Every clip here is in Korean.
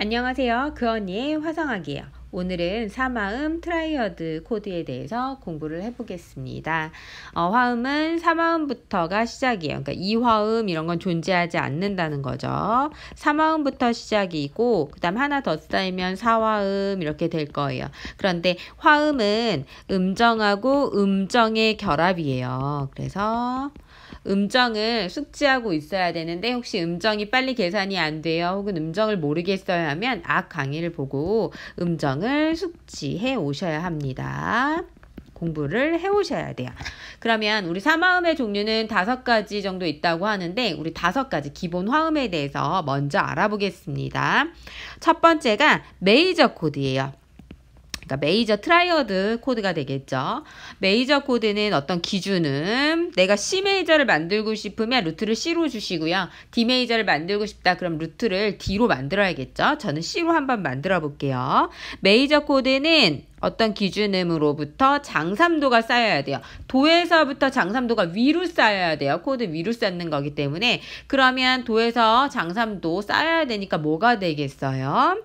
안녕하세요. 그 언니의 화성학이에요. 오늘은 사마음 트라이어드 코드에 대해서 공부를 해보겠습니다. 화음은 사마음부터가 시작이에요. 그러니까 이화음 이런 건 존재하지 않는다는 거죠. 사마음부터 시작이고 그 다음 하나 더 쌓이면 사화음 이렇게 될 거예요. 그런데 화음은 음정하고 음정의 결합이에요. 그래서 음정을 숙지하고 있어야 되는데 혹시 음정이 빨리 계산이 안 돼요. 혹은 음정을 모르겠어요 하면 앞 강의를 보고 음정을 숙지해 오셔야 합니다. 공부를 해 오셔야 돼요. 그러면 우리 사마음의 종류는 5가지 정도 있다고 하는데 우리 5가지 기본 화음에 대해서 먼저 알아보겠습니다. 첫 번째가 메이저 코드예요. 그러니까 메이저 트라이어드 코드가 되겠죠. 메이저 코드는 어떤 기준은 내가 C 메이저를 만들고 싶으면 루트를 C로 주시고요. D 메이저를 만들고 싶다 그럼 루트를 D로 만들어야겠죠. 저는 C로 한번 만들어 볼게요. 메이저 코드는 어떤 기준음으로부터 장삼도가 쌓여야 돼요. 도에서부터 장삼도가 위로 쌓여야 돼요. 코드 위로 쌓는 거기 때문에 그러면 도에서 장삼도 쌓여야 되니까 뭐가 되겠어요?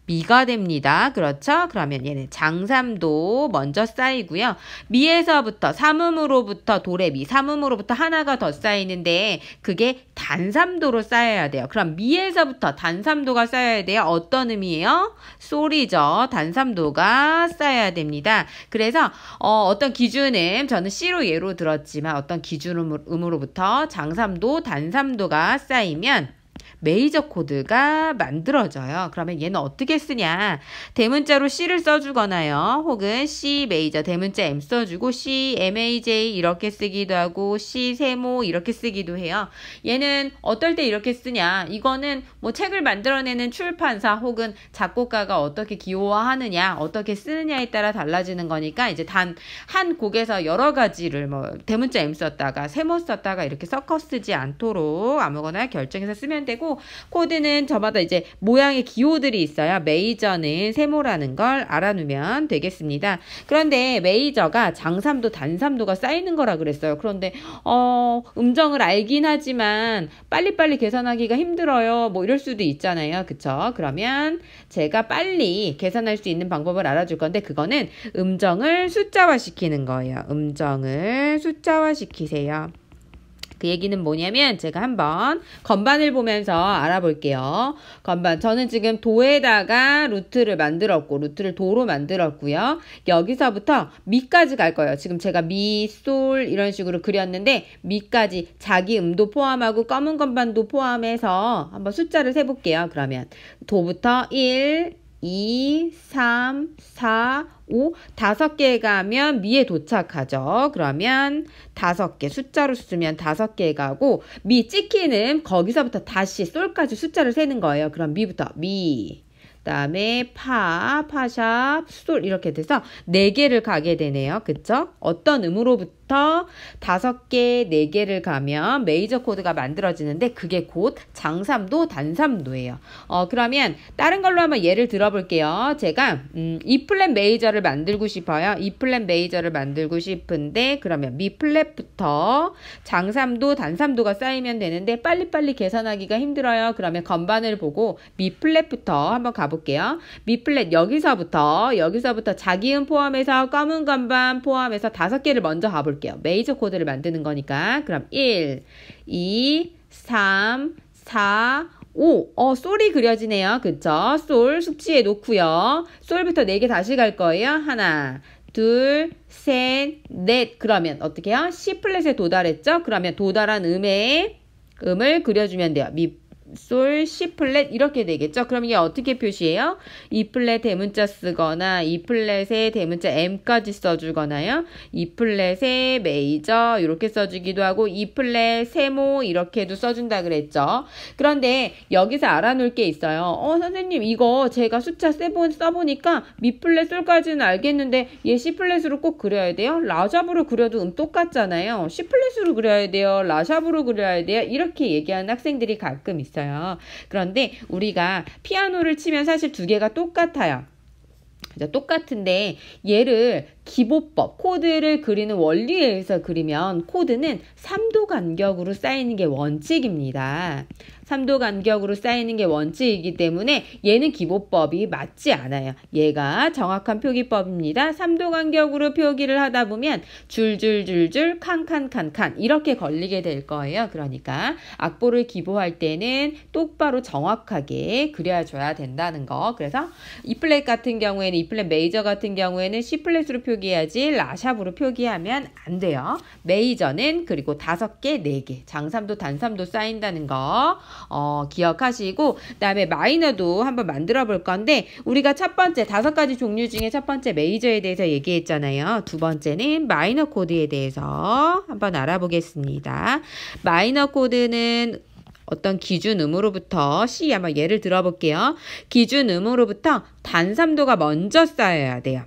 미가 됩니다. 그렇죠? 그러면 얘는 장삼도 먼저 쌓이고요. 미에서부터 삼음으로부터 도레미, 삼음으로부터 하나가 더 쌓이는데 그게 단삼도로 쌓여야 돼요. 그럼 미에서부터 단삼도가 쌓여야 돼요. 어떤 음이에요? 솔이죠. 단삼도가 쌓여야 됩니다. 그래서 어떤 기준음, 저는 C로 예로 들었지만 어떤 기준음으로부터 장삼도, 단삼도가 쌓이면 메이저 코드가 만들어져요. 그러면 얘는 어떻게 쓰냐? 대문자로 C를 써주거나요. 혹은 C 메이저 대문자 M 써주고 C MAJ 이렇게 쓰기도 하고 C 세모 이렇게 쓰기도 해요. 얘는 어떨 때 이렇게 쓰냐? 이거는 뭐 책을 만들어내는 출판사 혹은 작곡가가 어떻게 기호화하느냐, 어떻게 쓰느냐에 따라 달라지는 거니까 이제 단 한 곡에서 여러 가지를 뭐 대문자 M 썼다가 세모 썼다가 이렇게 섞어 쓰지 않도록 아무거나 결정해서 쓰면 되고 코드는 저마다 이제 모양의 기호들이 있어요. 메이저는 세모라는 걸 알아두면 되겠습니다. 그런데 메이저가 장삼도 단삼도가 쌓이는 거라 그랬어요. 그런데 음정을 알긴 하지만 빨리빨리 계산하기가 힘들어요. 뭐 이럴 수도 있잖아요. 그쵸? 그러면 제가 빨리 계산할 수 있는 방법을 알아줄 건데 그거는 음정을 숫자화 시키는 거예요. 음정을 숫자화 시키세요. 그 얘기는 뭐냐면 제가 한번 건반을 보면서 알아볼게요. 건반 저는 지금 도에다가 루트를 만들었고 루트를 도로 만들었고요. 여기서부터 미까지 갈 거예요. 지금 제가 미, 솔 이런 식으로 그렸는데 미까지 자기 음도 포함하고 검은 건반도 포함해서 한번 숫자를 세볼게요. 그러면 도부터 1, 2, 3, 4, 5, 5개 가면 미에 도착하죠. 그러면 5개 숫자로 쓰면 5개 가고 미 찍히는 거기서부터 다시 솔까지 숫자를 세는 거예요. 그럼 미부터 미, 그다음에 파, 파샵, 솔 이렇게 돼서 4개를 가게 되네요. 그쵸? 어떤 음으로부터 5개, 4개를 가면 메이저 코드가 만들어지는데 그게 곧 장삼도, 단삼도예요. 그러면 다른 걸로 한번 예를 들어볼게요. 제가 E 플랫 메이저를 만들고 싶어요. E 플랫 메이저를 만들고 싶은데 그러면 미 플랫부터 장삼도, 단삼도가 쌓이면 되는데 빨리빨리 계산하기가 힘들어요. 그러면 건반을 보고 미 플랫부터 한번 가볼게요. 미 플랫 여기서부터 자기음 포함해서 검은 건반 포함해서 5개를 먼저 가볼게요. 메이저 코드를 만드는 거니까 그럼 1, 2, 3, 4, 5 솔이 그려지네요. 그쵸? 솔 숙지해 놓고요. 솔부터 4개 다시 갈 거예요. 하나, 둘, 셋, 넷. 그러면 어떻게 해요? C 플랫에 도달했죠? 그러면 도달한 음을 그려주면 돼요. 미, 솔, C 플랫 이렇게 되겠죠. 그럼 이게 어떻게 표시해요? E 플랫 대문자 쓰거나 E 플랫에 대문자 M까지 써주거나요. E 플랫에 메이저 이렇게 써주기도 하고 E 플랫 세모 이렇게도 써준다 그랬죠. 그런데 여기서 알아놓을 게 있어요. 선생님 이거 제가 숫자 써보니까 미 플랫 솔까지는 알겠는데 얘 C 플랫으로 꼭 그려야 돼요? 라샵으로 그려도 똑같잖아요. C 플랫으로 그려야 돼요? 라샵으로 그려야 돼요? 이렇게 얘기하는 학생들이 가끔 있어요. 그런데 우리가 피아노를 치면 사실 2개가 똑같아요. 똑같은데 얘를 기보법, 코드를 그리는 원리에 의해서 그리면 코드는 3도 간격으로 쌓이는 게 원칙입니다. 3도 간격으로 쌓이는 게 원칙이기 때문에 얘는 기보법이 맞지 않아요. 얘가 정확한 표기법입니다. 3도 간격으로 표기를 하다 보면 줄줄줄줄 칸칸칸칸 이렇게 걸리게 될 거예요. 그러니까 악보를 기보할 때는 똑바로 정확하게 그려줘야 된다는 거. 그래서 E플랫 같은 경우에는 E플랫 메이저 같은 경우에는 C플랫으로 표기해야지 라샵으로 표기하면 안 돼요. 메이저는 그리고 5개, 4개 장삼도 단삼도 쌓인다는 거 기억하시고 그다음에 마이너도 한번 만들어 볼 건데 우리가 첫 번째 5가지 종류 중에 첫 번째 메이저에 대해서 얘기했잖아요. 두 번째는 마이너 코드에 대해서 한번 알아보겠습니다. 마이너 코드는 어떤 기준음으로부터 C 한번 예를 들어볼게요. 기준음으로부터 단삼도가 먼저 쌓여야 돼요.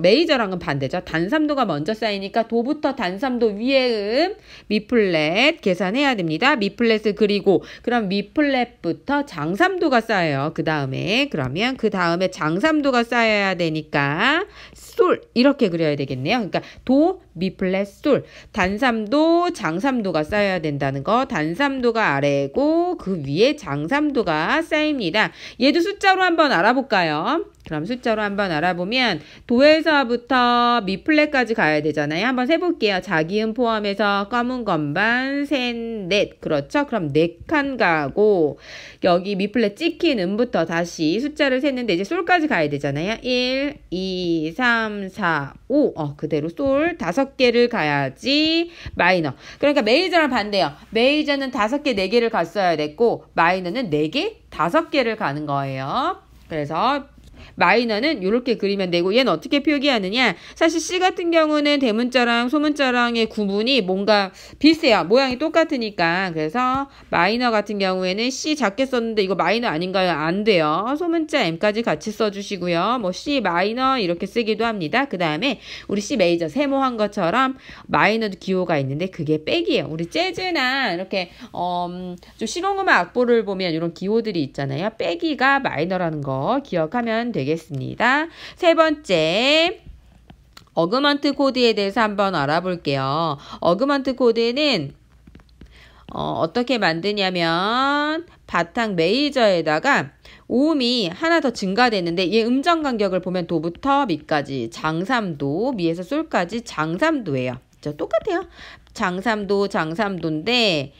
메이저랑은 반대죠. 단삼도가 먼저 쌓이니까 도부터 단삼도 위의 미플랫 계산해야 됩니다. 미플랫을 그리고 그럼 미플랫부터 장삼도가 쌓여요. 그러면 그 다음에 장삼도가 쌓여야 되니까 솔 이렇게 그려야 되겠네요. 그러니까 도, 미플랫, 솔 단삼도, 장삼도가 쌓여야 된다는 거. 단삼도가 아래고 그 위에 장삼도가 쌓입니다. 얘도 숫자로 한번 알아볼까요? 그럼 숫자로 한번 알아보면 도에서부터 미플랫까지 가야 되잖아요. 한번 세볼게요. 자기음 포함해서 검은 건반 셋, 넷. 그렇죠? 그럼 4칸 가고 여기 미플랫 찍힌 음부터 다시 숫자를 셌는데 이제 솔까지 가야 되잖아요. 1, 2, 3, 4, 5 그대로 솔 5개를 가야지 마이너. 그러니까 메이저랑 반대요. 메이저는 5개, 4개를 갔어야 됐고 마이너는 4개, 5개를 가는 거예요. 그래서 마이너는 이렇게 그리면 되고 얘는 어떻게 표기하느냐. 사실 C 같은 경우는 대문자랑 소문자랑의 구분이 뭔가 비슷해요. 모양이 똑같으니까. 그래서 마이너 같은 경우에는 C 작게 썼는데 이거 마이너 아닌가요? 안 돼요. 소문자 M까지 같이 써주시고요. 뭐 C 마이너 이렇게 쓰기도 합니다. 그 다음에 우리 C 메이저 세모한 것처럼 마이너도 기호가 있는데 그게 백이에요. 우리 재즈나 이렇게 좀 실용음악 악보를 보면 이런 기호들이 있잖아요. 백이가 마이너라는 거 기억하면 되겠습니다. 세 번째 어그먼트 코드에 대해서 한번 알아볼게요. 어그먼트 코드는 어떻게 만드냐면 바탕 메이저에다가 오음이 하나 더 증가되는데 얘 음정 간격을 보면 도부터 미까지 장삼도 미에서 솔까지 장삼도예요. 똑같아요. 장삼도인데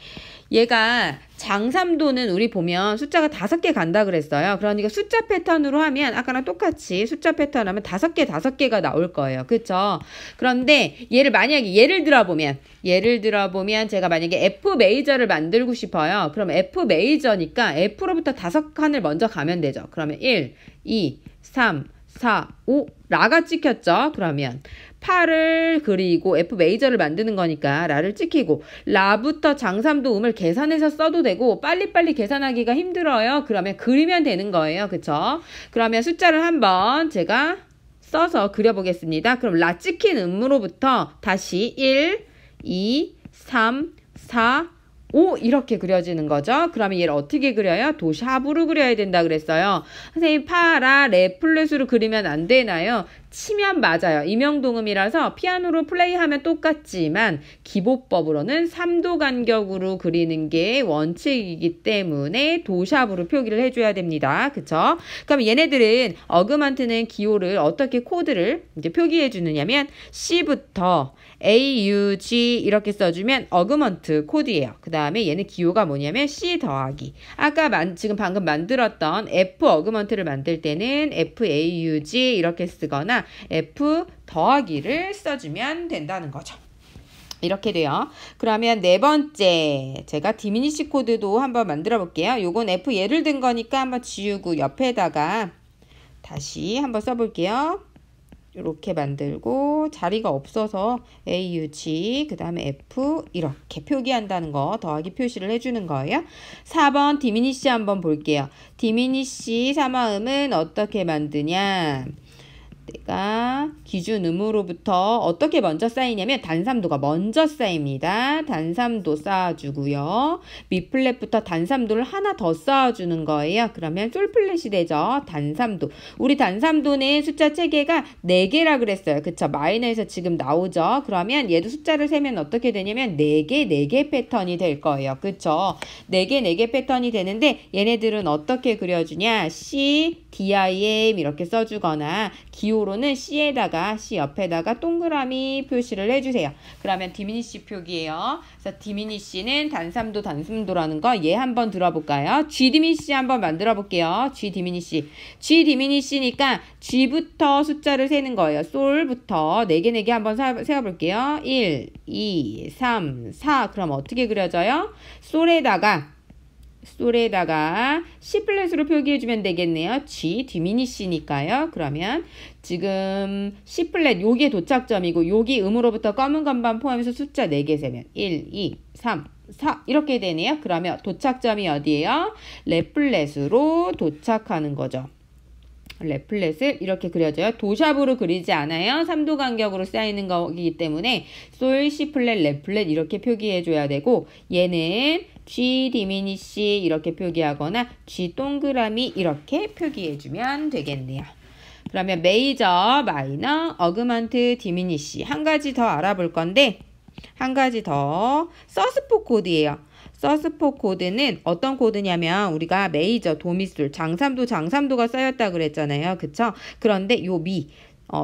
얘가 장삼도는 우리 보면 숫자가 5개 간다 그랬어요. 그러니까 숫자 패턴으로 하면 아까랑 똑같이 숫자 패턴 하면 5개가 나올 거예요. 그쵸? 그런데 얘를 만약에 예를 들어보면 제가 만약에 F 메이저를 만들고 싶어요. 그럼 F 메이저니까 F로부터 5칸을 먼저 가면 되죠. 그러면 1, 2, 3, 4, 5 라가 찍혔죠. 그러면 파를 그리고 F 메이저를 만드는 거니까 라를 찍히고 라부터 장삼도 음을 계산해서 써도 되고 빨리빨리 계산하기가 힘들어요. 그러면 그리면 되는 거예요. 그쵸? 그러면 숫자를 한번 제가 써서 그려보겠습니다. 그럼 라 찍힌 음으로부터 다시 1, 2, 3, 4, 5 이렇게 그려지는 거죠. 그러면 얘를 어떻게 그려요? 도샵으로 그려야 된다 그랬어요. 선생님 파라 레 플랫으로 그리면 안 되나요? 치면 맞아요. 임영동음이라서 피아노로 플레이하면 똑같지만 기보법으로는 3도 간격으로 그리는 게 원칙이기 때문에 도샵으로 표기를 해줘야 됩니다. 그쵸? 그럼 얘네들은 어그먼트는 기호를 어떻게 코드를 이제 표기해 주느냐면 C부터 A, U, G 이렇게 써주면 어그먼트 코드예요. 그 다음에 얘는 기호가 뭐냐면 C 더하기. 아까 지금 방금 만들었던 F 어그먼트를 만들 때는 F, A, U, G 이렇게 쓰거나 F 더하기를 써주면 된다는 거죠. 이렇게 돼요. 그러면 네 번째 제가 디미니시 코드도 한번 만들어 볼게요. 요건 F 예를 든 거니까 한번 지우고 옆에다가 다시 한번 써볼게요. 이렇게 만들고 자리가 없어서 A, U, G 그 다음에 F 이렇게 표기한다는 거 더하기 표시를 해주는 거예요. 4번 디미니시 한번 볼게요. 디미니시 사마음은 어떻게 만드냐. 내가 기준음으로부터 어떻게 먼저 쌓이냐면 단삼도가 먼저 쌓입니다. 단삼도 쌓아주고요. 미플랫부터 단삼도를 하나 더 쌓아주는 거예요. 그러면 솔플랫이 되죠. 단삼도. 우리 단삼도는 숫자 체계가 4개라 그랬어요. 그쵸? 마이너에서 지금 나오죠. 그러면 얘도 숫자를 세면 어떻게 되냐면 4개 패턴이 될 거예요. 그쵸? 4개 패턴이 되는데 얘네들은 어떻게 그려주냐? C, DIM 이렇게 써주거나 기호로는 C에다가 C 옆에다가 동그라미 표시를 해주세요. 그러면 디미니시 표기예요. 그래서 디미니시는 단삼도라는 거 얘 한번 들어볼까요? G 디미니시 한번 만들어 볼게요. G 디미니시. G 디미니시니까 G부터 숫자를 세는 거예요. 솔부터 4개 한번 세어볼게요. 1, 2, 3, 4. 그럼 어떻게 그려져요? 솔에다가 C 플랫으로 표기해주면 되겠네요. G 디미니시니까요. 그러면 지금 C 플랫 요게 도착점이고 여기 음으로부터 검은 건반 포함해서 숫자 4개 세면 1, 2, 3, 4 이렇게 되네요. 그러면 도착점이 어디예요? 레플렛으로 도착하는 거죠. 레플렛을 이렇게 그려줘요. 도샵으로 그리지 않아요. 3도 간격으로 쌓이는 거기 때문에 솔, C 플랫, 레플렛 이렇게 표기해줘야 되고 얘는 G 디미니시 이렇게 표기하거나 G 동그라미 이렇게 표기해주면 되겠네요. 그러면 메이저, 마이너, 어그먼트, 디미니시 한 가지 더 알아볼 건데 한 가지 더 서스포 코드예요. 서스포 코드는 어떤 코드냐면 우리가 메이저, 도미솔, 장삼도가 쌓였다 그랬잖아요. 그쵸? 그런데 요 미,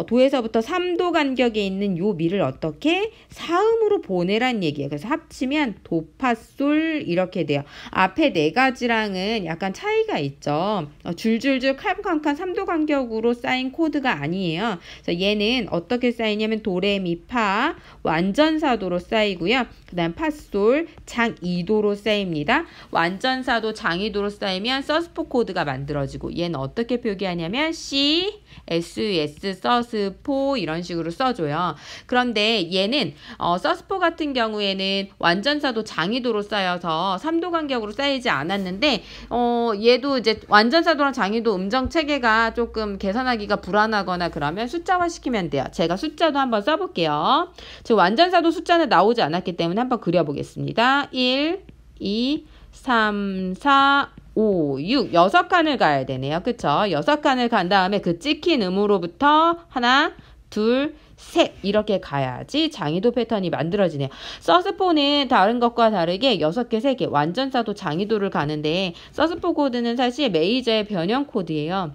도에서부터 3도 간격에 있는 요 미를 어떻게? 사음으로 보내란 얘기예요. 그래서 합치면 도파솔 이렇게 돼요. 앞에 4가지랑은 약간 차이가 있죠. 줄줄줄 칼칸칸 3도 간격으로 쌓인 코드가 아니에요. 그래서 얘는 어떻게 쌓이냐면 도레미파 완전사도로 쌓이고요. 그 다음 파솔 장이도로 쌓입니다. 완전사도 장이도로 쌓이면 서스포 코드가 만들어지고 얘는 어떻게 표기하냐면 C, SUS, 서스포 이런 식으로 써줘요. 그런데 얘는 서스포 같은 경우에는 완전사도 장이도로 쌓여서 3도 간격으로 쌓이지 않았는데 얘도 이제 완전사도랑 장이도 음정 체계가 조금 계산하기가 불안하거나 그러면 숫자화 시키면 돼요. 제가 숫자도 한번 써볼게요. 지금 완전사도 숫자는 나오지 않았기 때문에 한번 그려보겠습니다. 1, 2, 3, 4, 5, 6, 6칸을 가야 되네요. 그쵸? 6칸을 간 다음에 그 찍힌 음으로부터 하나, 둘, 셋 이렇게 가야지 장이도 패턴이 만들어지네요. 서스포는 다른 것과 다르게 6개, 3개 완전사도 장이도를 가는데 서스포 코드는 사실 메이저의 변형 코드예요.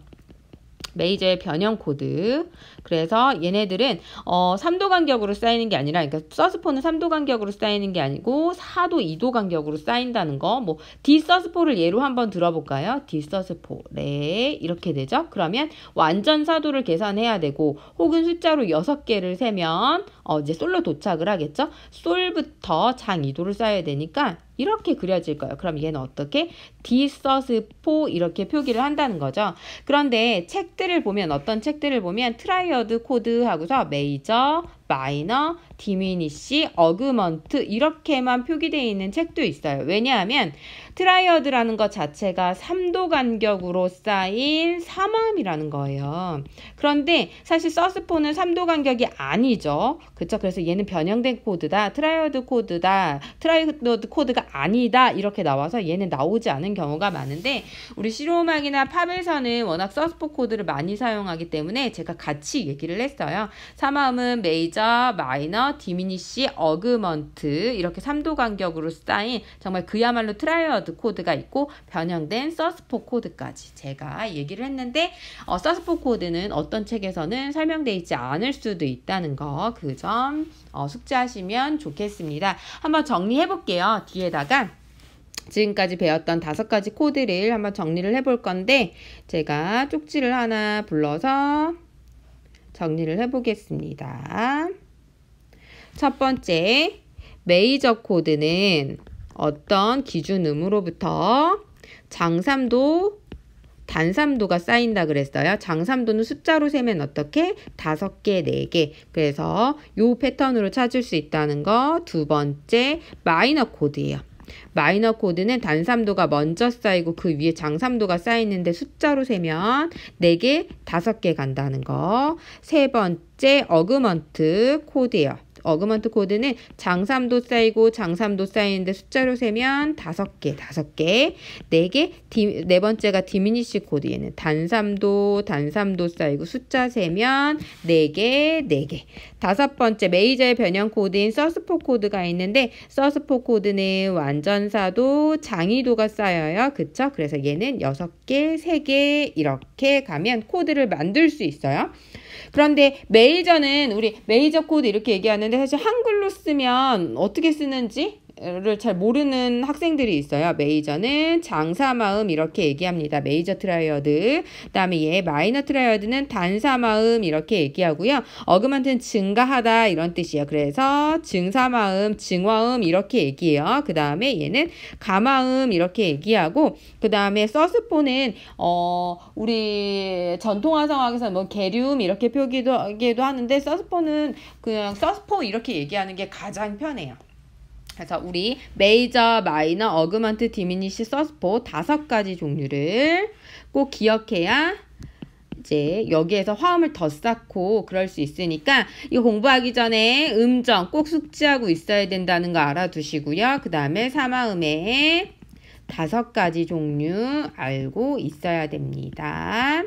메이저의 변형 코드. 그래서 얘네들은 3도 간격으로 쌓이는 게 아니라 그러니까 서스포는 3도 간격으로 쌓이는 게 아니고 4도, 2도 간격으로 쌓인다는 거. 뭐 디서스포를 예로 한번 들어볼까요? 디서스포. 네. 이렇게 되죠. 그러면 완전 사도를 계산해야 되고 혹은 숫자로 6개를 세면 이제 솔로 도착을 하겠죠. 솔부터 장 2도를 쌓아야 되니까 이렇게 그려질 거예요. 그럼 얘는 어떻게? 디서스포 이렇게 표기를 한다는 거죠. 그런데 책들을 보면 어떤 책들을 보면 트라이어드 코드 하고서 메이저, 마이너, 디미니시, 어그먼트 이렇게만 표기되어 있는 책도 있어요. 왜냐하면 트라이어드라는 것 자체가 3도 간격으로 쌓인 사마음이라는 거예요. 그런데 사실 서스포는 3도 간격이 아니죠. 그쵸? 그래서 얘는 변형된 코드다. 트라이어드 코드가 아니다. 이렇게 나와서 얘는 나오지 않은 경우가 많은데 우리 실용음악이나 팝에서는 워낙 서스포 코드를 많이 사용하기 때문에 제가 같이 얘기를 했어요. 사마음은 메이저, 마이너, 디미니시, 어그먼트 이렇게 3도 간격으로 쌓인 정말 그야말로 트라이어드 코드가 있고 변형된 서스포 코드까지 제가 얘기를 했는데 서스포 코드는 어떤 책에서는 설명되어 있지 않을 수도 있다는 거 그 점 숙지하시면 좋겠습니다. 한번 정리해 볼게요. 뒤에다가 지금까지 배웠던 5가지 코드를 한번 정리를 해볼 건데 제가 쪽지를 하나 불러서 정리를 해보겠습니다. 첫 번째, 메이저 코드는 어떤 기준음으로부터 장삼도, 단삼도가 쌓인다 그랬어요. 장삼도는 숫자로 세면 어떻게? 5개, 4개. 그래서 요 패턴으로 찾을 수 있다는 거. 두 번째, 마이너 코드예요. 마이너 코드는 단삼도가 먼저 쌓이고 그 위에 장삼도가 쌓이는데 숫자로 세면 4개, 5개 간다는 거. 세 번째 어그먼트 코드예요. 어그먼트 코드는 장삼도 쌓이고 장삼도 쌓이는데 숫자로 세면 5개, 5개, 4개, 네 번째가 디미니시 코드. 얘는 단삼도 쌓이고 숫자 세면 4개, 4개. 다섯 번째 메이저의 변형 코드인 서스포 코드가 있는데 서스포 코드는 완전사도 장이도가 쌓여요. 그쵸? 그래서 얘는 6개, 3개 이렇게 가면 코드를 만들 수 있어요. 그런데 메이저는 우리 메이저 코드 이렇게 얘기하는데 사실 한글로 쓰면 어떻게 쓰는지 를 잘 모르는 학생들이 있어요. 메이저는 장사마음 이렇게 얘기합니다. 메이저 트라이어드. 그다음에 얘 마이너 트라이어드는 단사마음 이렇게 얘기하고요. 어그먼트는 증가하다 이런 뜻이에요. 그래서 증사마음, 증화음 이렇게 얘기해요. 그 다음에 얘는 가마음 이렇게 얘기하고 그 다음에 서스포는 우리 전통화성학에서 뭐 계륨 이렇게 표기도 하는데 서스포는 그냥 서스포 이렇게 얘기하는 게 가장 편해요. 그래서 우리 메이저, 마이너, 어그먼트, 디미니시, 서스포 5가지 종류를 꼭 기억해야 이제 여기에서 화음을 더 쌓고 그럴 수 있으니까 이거 공부하기 전에 음정 꼭 숙지하고 있어야 된다는 거 알아두시고요. 그 다음에 사마음의 5가지 종류 알고 있어야 됩니다.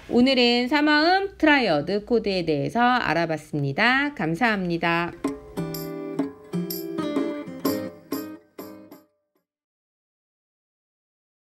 오늘은 사마음 트라이어드 코드에 대해서 알아봤습니다. 감사합니다.